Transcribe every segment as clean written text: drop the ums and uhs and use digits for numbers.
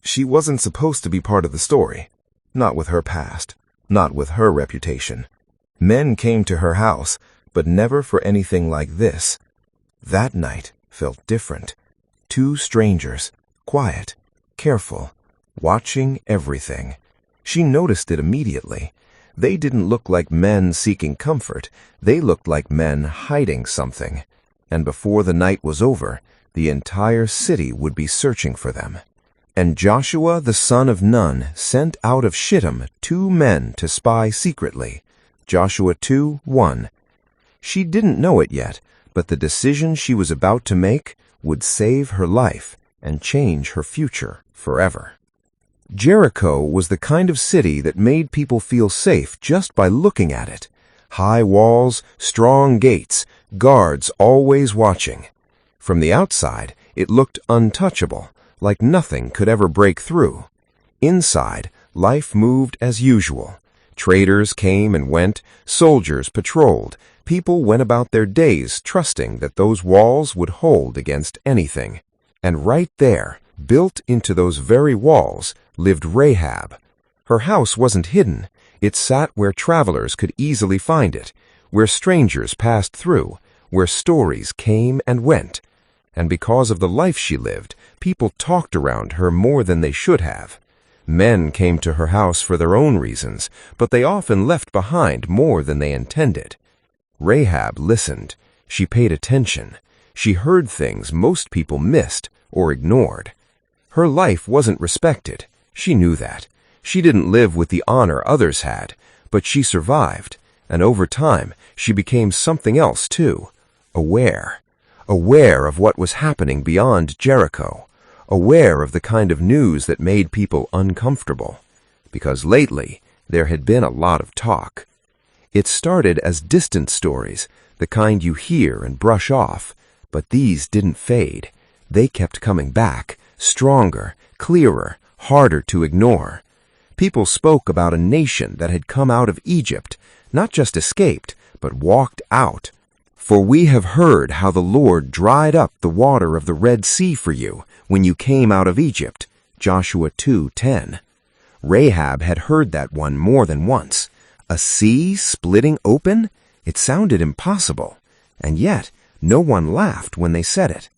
She wasn't supposed to be part of the story. Not with her past. Not with her reputation. Men came to her house, but never for anything like this. That night felt different. Two strangers, quiet, careful, watching everything. She noticed it immediately. They didn't look like men seeking comfort. They looked like men hiding something. And before the night was over, the entire city would be searching for them. And Joshua the son of Nun sent out of Shittim 2 men to spy secretly. Joshua 2:1. She didn't know it yet, but the decision she was about to make would save her life and change her future forever. Jericho was the kind of city that made people feel safe just by looking at it. High walls, strong gates, guards always watching. From the outside, it looked untouchable, like nothing could ever break through. Inside, life moved as usual. Traders came and went, soldiers patrolled. People went about their days trusting that those walls would hold against anything. And right there, built into those very walls, lived Rahab. Her house wasn't hidden. It sat where travelers could easily find it, where strangers passed through, where stories came and went. And because of the life she lived, people talked around her more than they should have. Men came to her house for their own reasons, but they often left behind more than they intended. Rahab listened. She paid attention. She heard things most people missed or ignored. Her life wasn't respected. She knew that. She didn't live with the honor others had, but she survived, and over time she became something else too, aware. Aware of what was happening beyond Jericho, aware of the kind of news that made people uncomfortable, because lately there had been a lot of talk. It started as distant stories, the kind you hear and brush off, but these didn't fade. They kept coming back, stronger, clearer, harder to ignore. People spoke about a nation that had come out of Egypt, not just escaped, but walked out. For we have heard how the Lord dried up the water of the Red Sea for you when you came out of Egypt. Joshua 2:10. Rahab had heard that one more than once. A sea splitting open? It sounded impossible, and yet no one laughed when they said it.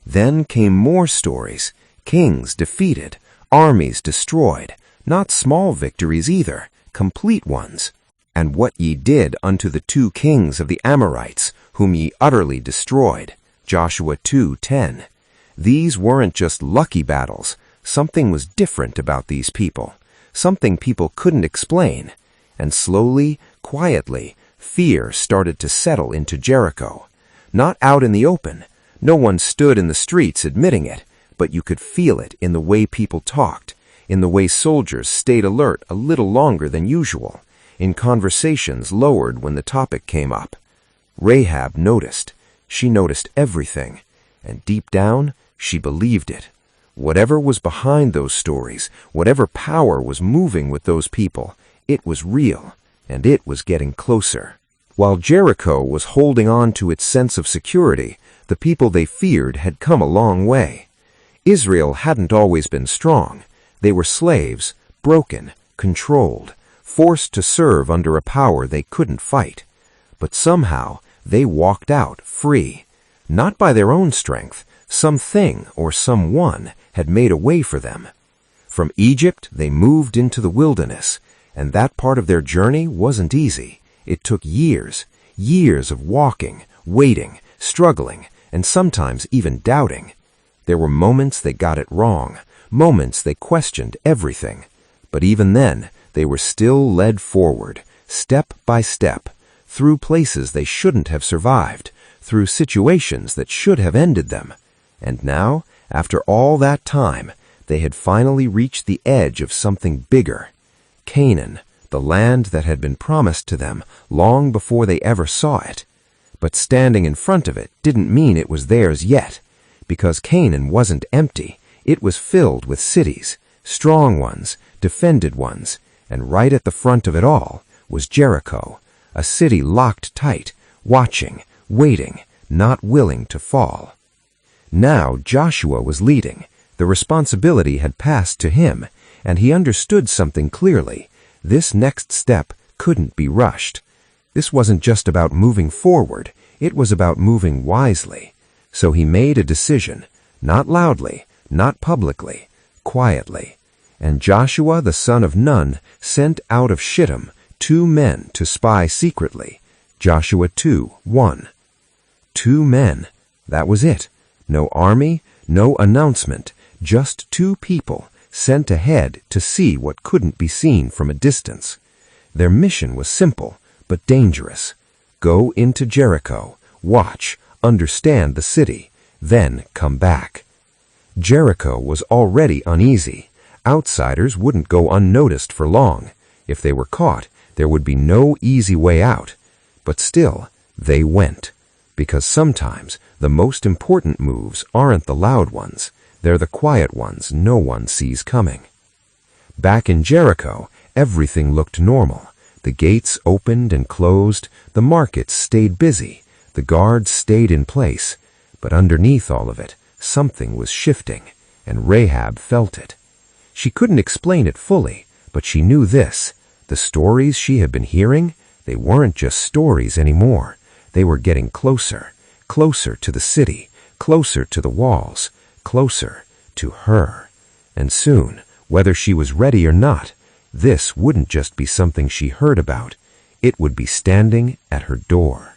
Then came more stories, kings defeated, armies destroyed, not small victories either, complete ones. And what ye did unto the 2 kings of the Amorites, whom ye utterly destroyed. Joshua 2:10. These weren't just lucky battles. Something was different about these people, something people couldn't explain. And slowly, quietly, fear started to settle into Jericho. Not out in the open. No one stood in the streets admitting it, but you could feel it in the way people talked, in the way soldiers stayed alert a little longer than usual, in conversations lowered when the topic came up. Rahab noticed. She noticed everything, and deep down, she believed it. Whatever was behind those stories, whatever power was moving with those people, it was real, and it was getting closer. While Jericho was holding on to its sense of security, the people they feared had come a long way. Israel hadn't always been strong. They were slaves, broken, controlled, forced to serve under a power they couldn't fight. But somehow they walked out free, not by their own strength. Something or someone had made a way for them. From Egypt they moved into the wilderness, and that part of their journey wasn't easy. It took years, years of walking, waiting, struggling, and sometimes even doubting. There were moments they got it wrong, moments they questioned everything. But even then, they were still led forward, step by step, through places they shouldn't have survived, through situations that should have ended them. And now, after all that time, they had finally reached the edge of something bigger. Canaan, the land that had been promised to them long before they ever saw it. But standing in front of it didn't mean it was theirs yet, because Canaan wasn't empty. It was filled with cities, strong ones, defended ones, and right at the front of it all was Jericho, a city locked tight, watching, waiting, not willing to fall. Now Joshua was leading. The responsibility had passed to him, and he understood something clearly. This next step couldn't be rushed. This wasn't just about moving forward, it was about moving wisely. So he made a decision, not loudly, not publicly, quietly. And Joshua the son of Nun sent out of Shittim 2 men to spy secretly. Joshua 2:1. 2 men. That was it. No army, no announcement, just 2 people sent ahead to see what couldn't be seen from a distance. Their mission was simple, but dangerous. Go into Jericho, watch, understand the city, then come back. Jericho was already uneasy. Outsiders wouldn't go unnoticed for long. If they were caught, there would be no easy way out. But still, they went. Because sometimes the most important moves aren't the loud ones. They're the quiet ones no one sees coming. Back in Jericho, everything looked normal. The gates opened and closed, the markets stayed busy, the guards stayed in place. But underneath all of it, something was shifting, and Rahab felt it. She couldn't explain it fully, but she knew this. The stories she had been hearing, they weren't just stories anymore. They were getting closer, closer to the city, closer to the walls, closer to her. And soon, whether she was ready or not, this wouldn't just be something she heard about. It would be standing at her door.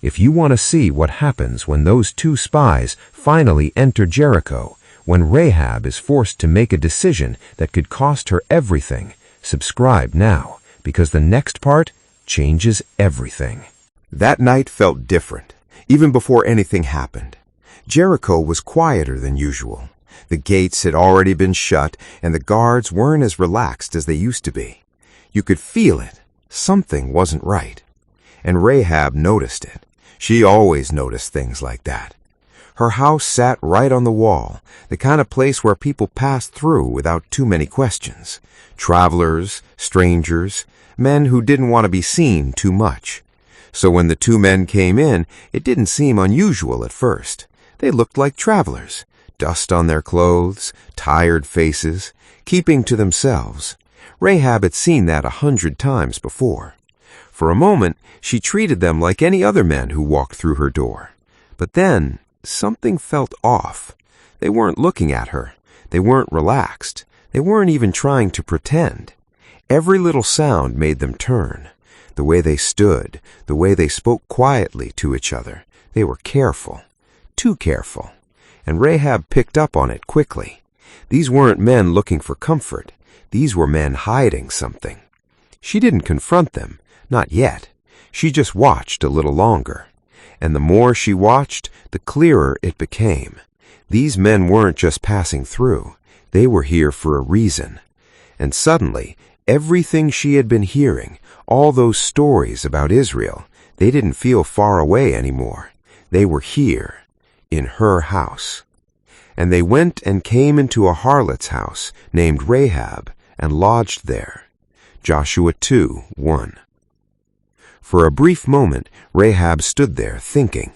If you want to see what happens when those 2 spies finally enter Jericho, when Rahab is forced to make a decision that could cost her everything, subscribe now, because the next part changes everything. That night felt different, even before anything happened. Jericho was quieter than usual. The gates had already been shut, and the guards weren't as relaxed as they used to be. You could feel it. Something wasn't right. And Rahab noticed it. She always noticed things like that. Her house sat right on the wall, the kind of place where people passed through without too many questions. Travelers, strangers, men who didn't want to be seen too much. So when the 2 men came in, it didn't seem unusual at first. They looked like travelers, dust on their clothes, tired faces, keeping to themselves. Rahab had seen that 100 times before. For a moment, she treated them like any other men who walked through her door. But then, something felt off. They weren't looking at her. They weren't relaxed. They weren't even trying to pretend. Every little sound made them turn. The way they stood, the way they spoke quietly to each other. They were careful. Too careful. And Rahab picked up on it quickly. These weren't men looking for comfort. These were men hiding something. She didn't confront them. Not yet. She just watched a little longer. And the more she watched, the clearer it became. These men weren't just passing through. They were here for a reason. And suddenly, everything she had been hearing, all those stories about Israel, they didn't feel far away anymore. They were here, in her house. And they went and came into a harlot's house named Rahab and lodged there. Joshua 2:1. For a brief moment, Rahab stood there thinking.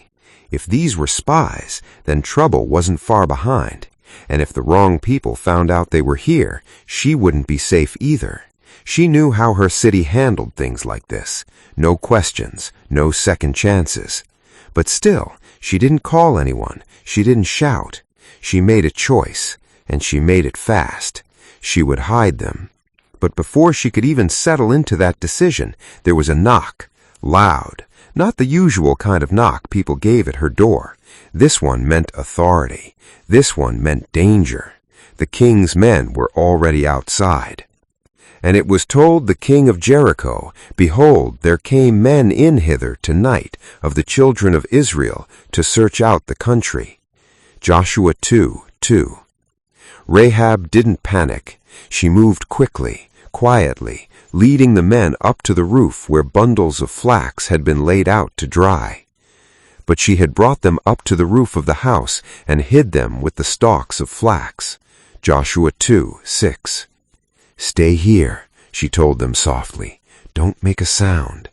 If these were spies, then trouble wasn't far behind. And if the wrong people found out they were here, she wouldn't be safe either. She knew how her city handled things like this. No questions, no second chances. But still, she didn't call anyone. She didn't shout. She made a choice, and she made it fast. She would hide them. But before she could even settle into that decision, there was a knock. Loud. Not the usual kind of knock people gave at her door. This one meant authority. This one meant danger. The king's men were already outside. And it was told the king of Jericho, Behold, there came men in hither tonight of the children of Israel to search out the country. Joshua 2:2. Rahab didn't panic. She moved quickly, quietly, leading the men up to the roof where bundles of flax had been laid out to dry. But she had brought them up to the roof of the house and hid them with the stalks of flax. Joshua 2:6. Stay here, she told them softly. Don't make a sound.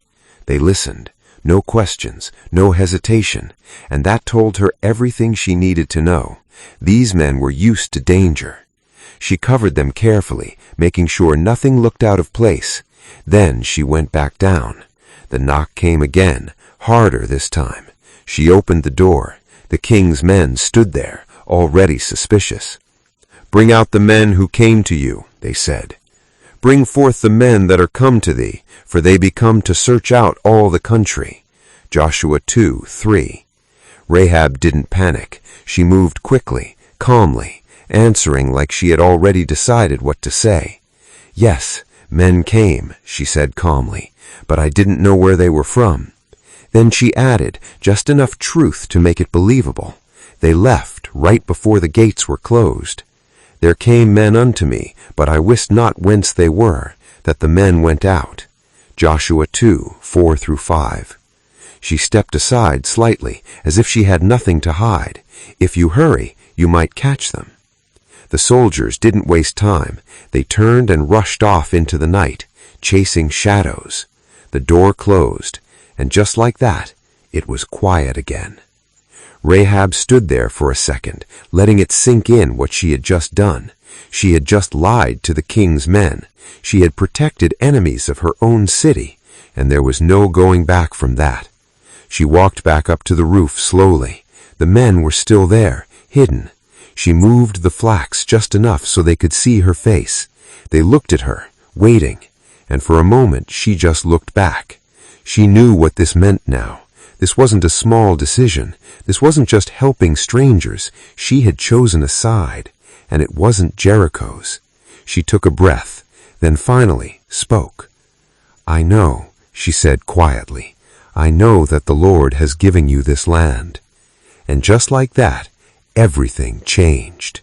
They listened. no questions, no hesitation, and that told her everything she needed to know. These men were used to danger. She covered them carefully, making sure nothing looked out of place. Then she went back down. The knock came again, harder this time. She opened the door. The king's men stood there, already suspicious. "Bring out the men who came to you," they said. "Bring forth the men that are come to thee, for they be come to search out all the country." Joshua 2:3. Rahab didn't panic. She moved quickly, calmly, answering like she had already decided what to say. "Yes, men came," she said calmly, "but I didn't know where they were from." Then she added just enough truth to make it believable. "They left right before the gates were closed. There came men unto me, but I wist not whence they were, that the men went out." Joshua 2:4-5. She stepped aside slightly, as if she had nothing to hide. "If you hurry, you might catch them." The soldiers didn't waste time. They turned and rushed off into the night, chasing shadows. The door closed, and just like that, it was quiet again. Rahab stood there for a second, letting it sink in what she had just done. She had just lied to the king's men. She had protected enemies of her own city, and there was no going back from that. She walked back up to the roof slowly. The men were still there, hidden. She moved the flax just enough so they could see her face. They looked at her, waiting, and for a moment she just looked back. She knew what this meant now. This wasn't a small decision. This wasn't just helping strangers. She had chosen a side, and it wasn't Jericho's. She took a breath, then finally spoke. "I know," she said quietly. "I know that the Lord has given you this land." And just like that, everything changed.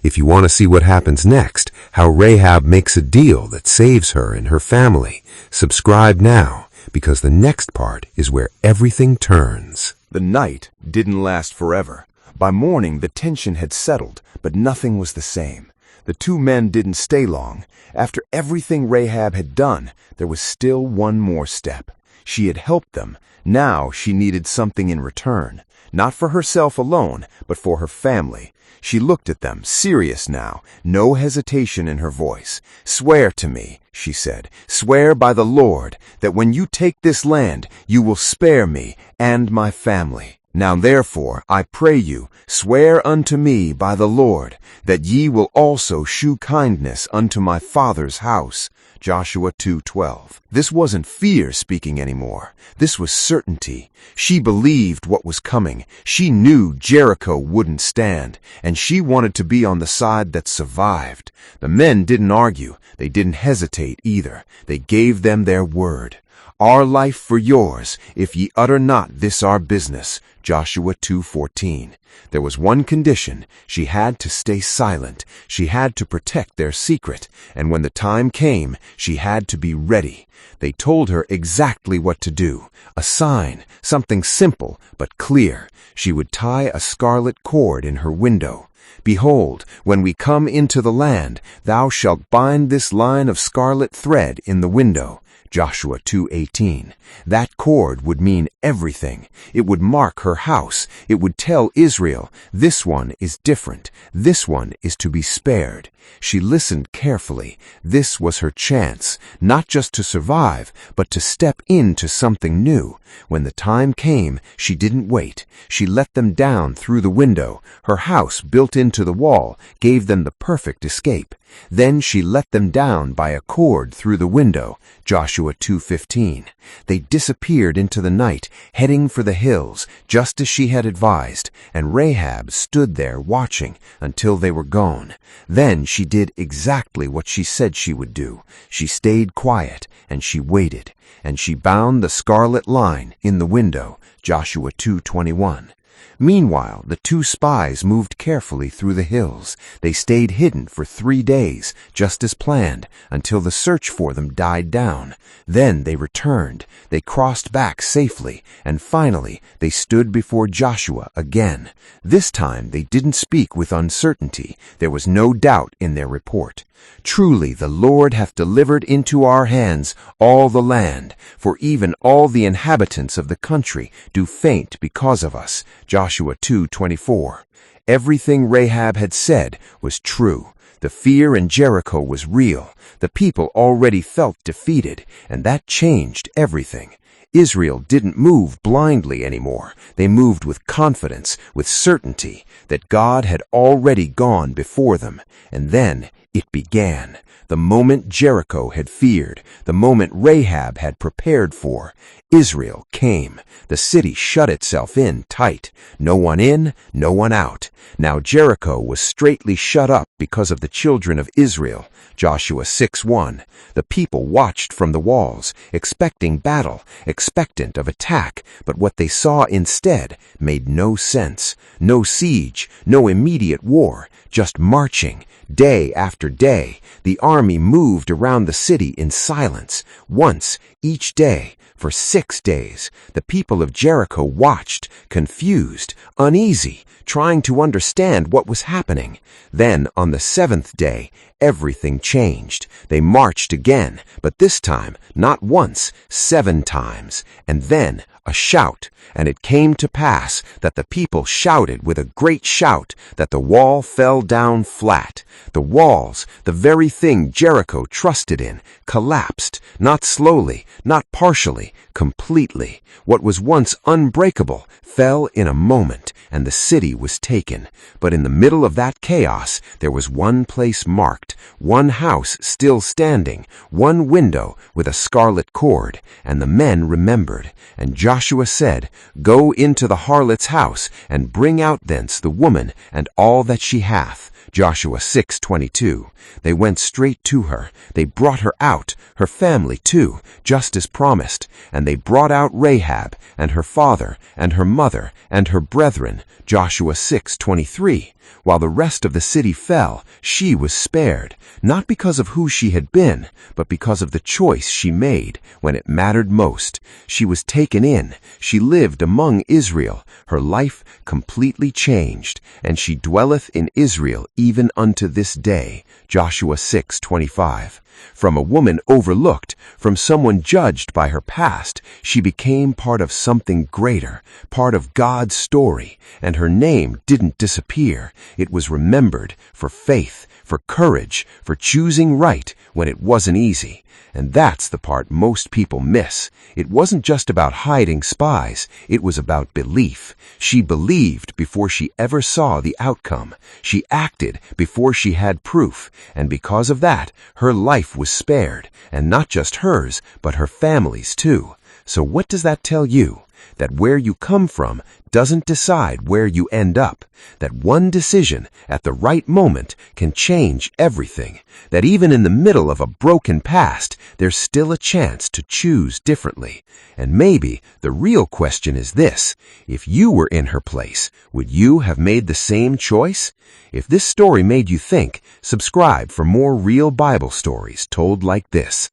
If you want to see what happens next, how Rahab makes a deal that saves her and her family, subscribe now, because the next part is where everything turns. The night didn't last forever. By morning, the tension had settled, but nothing was the same. The two men didn't stay long. After everything Rahab had done, there was still one more step. She had helped them. Now she needed something in return. Not for herself alone, but for her family. She looked at them, serious now, no hesitation in her voice. "Swear to me," she said, "swear by the Lord, that when you take this land, you will spare me and my family. Now therefore, I pray you, swear unto me by the Lord, that ye will also shew kindness unto my father's house." Joshua 2:12. This wasn't fear speaking anymore. This was certainty. She believed what was coming. She knew Jericho wouldn't stand, and she wanted to be on the side that survived. The men didn't argue. They didn't hesitate either. They gave them their word. "Our life for yours, if ye utter not this our business." Joshua 2:14. There was one condition. She had to stay silent. She had to protect their secret. And when the time came, she had to be ready. They told her exactly what to do. A sign, something simple but clear. She would tie a scarlet cord in her window. "Behold, when we come into the land, thou shalt bind this line of scarlet thread in the window." Joshua 2:18. That cord would mean everything. It would mark her house. It would tell Israel, this one is different. This one is to be spared. She listened carefully. This was her chance, not just to survive, but to step into something new. When the time came, she didn't wait. She let them down through the window. Her house, built into the wall, gave them the perfect escape. Then she let them down by a cord through the window. Joshua 2:15. They disappeared into the night, heading for the hills, just as she had advised, and Rahab stood there watching until they were gone. Then she did exactly what she said she would do. She stayed quiet, and she waited, and she bound the scarlet line in the window. Joshua 2:21. Meanwhile, the two spies moved carefully through the hills. They stayed hidden for 3 days, just as planned, until the search for them died down. Then they returned. They crossed back safely, and finally they stood before Joshua again. This time they didn't speak with uncertainty. There was no doubt in their report. Truly the Lord hath delivered into our hands all the land, for even all the inhabitants of the country do faint because of us. Joshua 2:24. Everything Rahab had said was true. The fear in Jericho was real. The people already felt defeated, and that changed everything. Israel didn't move blindly anymore. They moved with confidence, with certainty that God had already gone before them. And then it began. The moment Jericho had feared, the moment Rahab had prepared for, Israel came. The city shut itself in tight. No one in, no one out. Now Jericho was straitly shut up because of the children of Israel. Joshua 6:1. The people watched from the walls, expecting battle, expectant of attack, but what they saw instead made no sense. No siege, no immediate war, just marching. Day after day, the army moved around the city in silence, once each day. For 6 days, the people of Jericho watched, confused, uneasy, trying to understand what was happening. Then, on the 7th day, everything changed. They marched again, but this time, not once, 7 times. And then, a shout, and it came to pass that the people shouted with a great shout that the wall fell down flat. The walls, the very thing Jericho trusted in, collapsed, not slowly, not partially, completely. What was once unbreakable fell in a moment, and the city was taken. But in the middle of that chaos, there was one place marked, one house still standing, one window with a scarlet cord, and the men remembered. And Joshua said, Go into the harlot's house, and bring out thence the woman and all that she hath. Joshua 6:22. They went straight to her. They brought her out, her family too, just as promised. And they brought out Rahab, and her father, and her mother, and her brethren. Joshua 6:23. While the rest of the city fell, she was spared, not because of who she had been, but because of the choice she made when it mattered most. She was taken in. She lived among Israel. Her life completely changed, and she dwelleth in Israel even unto this day. Joshua 6:25. From a woman overlooked, from someone judged by her past, she became part of something greater, part of God's story, and her name didn't disappear. It was remembered for faith, for courage, for choosing right when it wasn't easy. And that's the part most people miss. It wasn't just about hiding spies. It was about belief. She believed before she ever saw the outcome. She acted before she had proof. And because of that, her life was spared. And not just hers, but her family's too. So what does that tell you? That where you come from doesn't decide where you end up. That one decision at the right moment can change everything. That even in the middle of a broken past, there's still a chance to choose differently. And maybe the real question is this: if you were in her place, would you have made the same choice? If this story made you think, subscribe for more real Bible stories told like this.